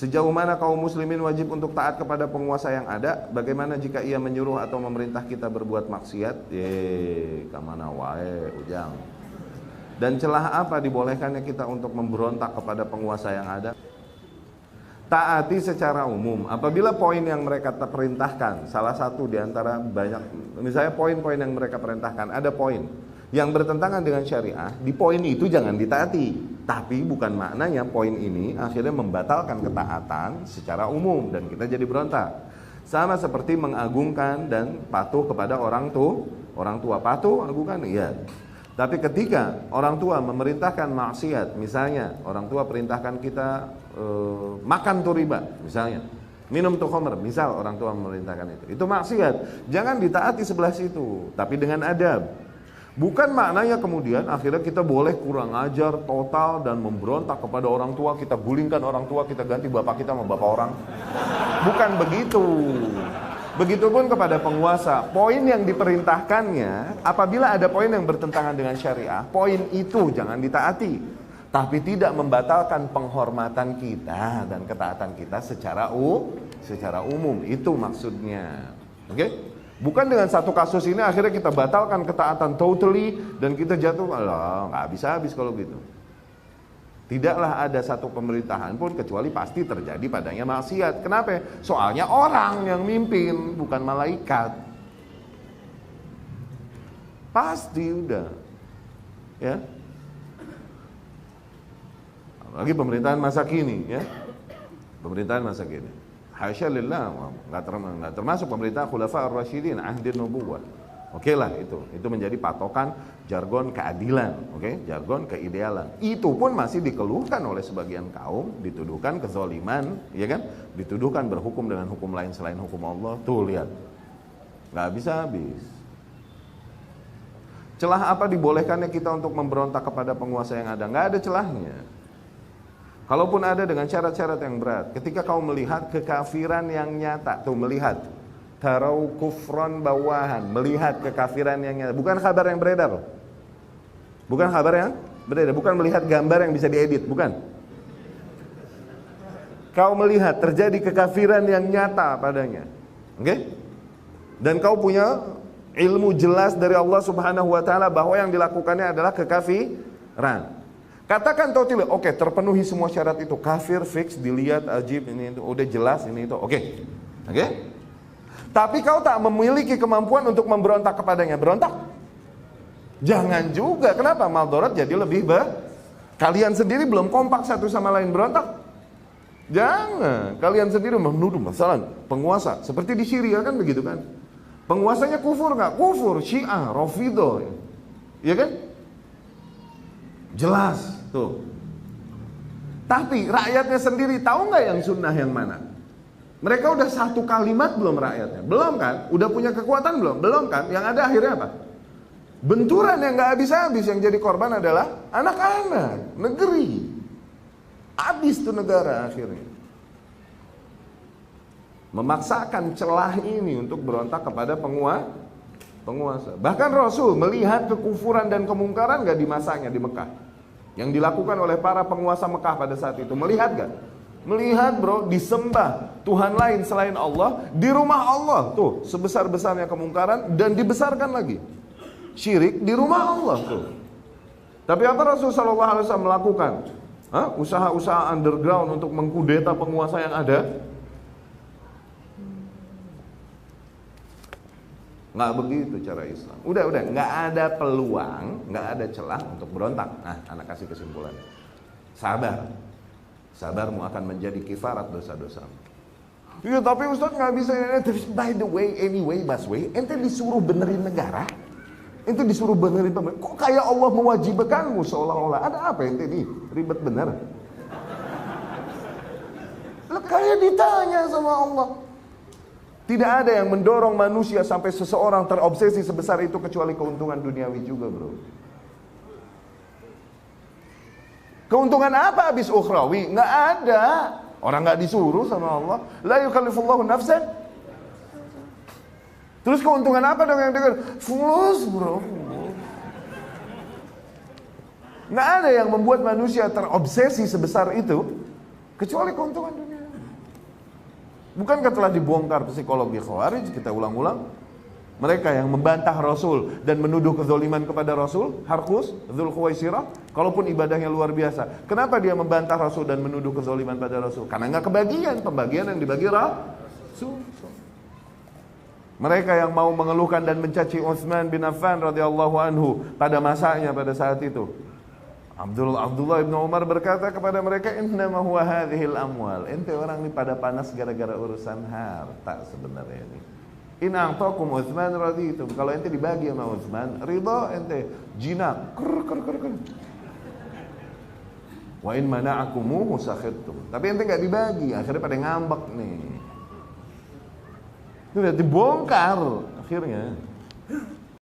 Sejauh mana kaum muslimin wajib untuk taat kepada penguasa yang ada? Bagaimana jika ia menyuruh atau memerintah kita berbuat maksiat? Kamana wae ujang. Dan celah apa dibolehkannya kita untuk memberontak kepada penguasa yang ada? Taati secara umum. Apabila poin yang mereka perintahkan, salah satu di antara banyak, misalnya poin-poin yang mereka perintahkan, ada poin yang bertentangan dengan syariah, di poin itu jangan ditaati. Tapi bukan maknanya poin ini akhirnya membatalkan ketaatan secara umum dan kita jadi berontak. Sama seperti mengagungkan dan patuh kepada orang tua patuh, agungkan, iya. Tapi ketika orang tua memerintahkan maksiat, misalnya orang tua perintahkan kita makan tuh riba, misalnya minum tuh khamr, misal orang tua memerintahkan itu maksiat, jangan ditaati sebelah situ, tapi dengan adab. Bukan maknanya kemudian akhirnya kita boleh kurang ajar total dan memberontak kepada orang tua, kita gulingkan orang tua, kita ganti bapak kita sama bapak orang. Bukan begitu. Begitupun kepada penguasa, poin yang diperintahkannya, apabila ada poin yang bertentangan dengan syariah, poin itu jangan ditaati, tapi tidak membatalkan penghormatan kita dan ketaatan kita secara umum. Itu maksudnya. Oke? Bukan dengan satu kasus ini akhirnya kita batalkan ketaatan totally dan kita jatuh, alah, nggak habis-habis kalau gitu. Tidaklah ada satu pemerintahan pun kecuali pasti terjadi padanya maksiat. Kenapa? Soalnya orang yang mimpin, bukan malaikat. Pasti udah. Ya. Apalagi pemerintahan masa kini, ya. Pemerintahan masa kini. Hasya lillah, nggak termasuk pemerintah Khulafa ar-Rasyidin, ahdin nubuwah. Oke lah itu menjadi patokan jargon keadilan, oke, jargon keidealan. Itu pun masih dikeluhkan oleh sebagian kaum, dituduhkan kezaliman, ya kan? Dituduhkan berhukum dengan hukum lain selain hukum Allah. Tuh lihat, nggak habis-habis. Celah apa dibolehkannya kita untuk memberontak kepada penguasa yang ada? Nggak ada celahnya. Kalaupun ada dengan syarat-syarat yang berat. Ketika kau melihat kekafiran yang nyata, tuh melihat tarau kufron bawahan, melihat kekafiran yang nyata, bukan kabar yang beredar. Bukan kabar yang beredar, bukan melihat gambar yang bisa diedit, bukan. Kau melihat terjadi kekafiran yang nyata padanya. Oke? Dan kau punya ilmu jelas dari Allah Subhanahu wa taala bahwa yang dilakukannya adalah kekafiran. Katakan totally, oke, terpenuhi semua syarat itu, kafir, fix, dilihat, ajib, ini itu, udah jelas, ini itu, oke. Tapi kau tak memiliki kemampuan untuk memberontak kepadanya, berontak? Jangan juga, kenapa? Maldarat jadi lebih kalian sendiri belum kompak satu sama lain berontak? Jangan, kalian sendiri menuduh masalah penguasa, seperti di Syria kan begitu kan? Penguasanya kufur nggak? Kufur, Syiah, Rafidhah, ya kan? Jelas. Tuh. Tapi rakyatnya sendiri tahu nggak yang sunnah yang mana? Mereka udah satu kalimat belum rakyatnya? Belum kan? Udah punya kekuatan belum? Belum kan? Yang ada akhirnya apa? Benturan yang nggak habis-habis, yang jadi korban adalah anak-anak, negeri. Habis tuh negara akhirnya. Memaksakan celah ini untuk berontak kepada penguasa. Bahkan Rasul melihat kekufuran dan kemungkaran gak di masanya di Mekah, yang dilakukan oleh para penguasa Mekah pada saat itu. Melihat gak? Melihat bro, disembah Tuhan lain selain Allah di rumah Allah. Tuh, sebesar-besarnya kemungkaran dan dibesarkan lagi. Syirik di rumah Allah tuh. Tapi apa Rasulullah SAW melakukan? Usaha-usaha underground untuk mengkudeta penguasa yang ada? Nggak begitu cara Islam. Udah, nggak ada peluang, nggak ada celah untuk berontak. Nah, anak kasih kesimpulan. Sabarmu akan menjadi kifarat dosa-dosamu. Iya, tapi Ustaz nggak bisa. By the way, anyway, Baswe, ente disuruh benerin negara, ente disuruh benerin pemerintah. Kok kayak Allah mewajibkanmu seolah-olah? Ada apa ente nih? Ribet bener. Lah kayak ditanya sama Allah. Tidak ada yang mendorong manusia sampai seseorang terobsesi sebesar itu kecuali keuntungan duniawi juga, bro. Keuntungan apa habis ukhrawi? Nggak ada. Orang nggak disuruh sama Allah. La yukallifullahu nafsan. Terus keuntungan apa dong yang dengar? Fulus, bro. Nggak ada yang membuat manusia terobsesi sebesar itu kecuali keuntungan dunia. Bukankah telah dibongkar psikologi Khawarij? Kita ulang-ulang. Mereka yang membantah Rasul dan menuduh kezaliman kepada Rasul, Harkus, Dzul Khuwaisirah, kalaupun ibadahnya luar biasa. Kenapa dia membantah Rasul dan menuduh kezaliman pada Rasul? Karena nggak kebagian, pembagian yang dibagi Rasul. Mereka yang mau mengeluhkan dan mencaci Utsman bin Affan radhiyallahu anhu pada masanya pada saat itu. Abdullah bin Umar berkata kepada mereka, "Innama huwa hadhil amwal." Ente orang ini pada panas gara-gara urusan harta sebenarnya ini. In a'takum Utsman raditum. Kalau ente dibagi sama Utsman, ridha ente jinak. Wa in mana'akumuhu sakhittum. Tapi ente enggak dibagi, akhirnya pada ngambek nih. Itu udah dibongkar akhirnya.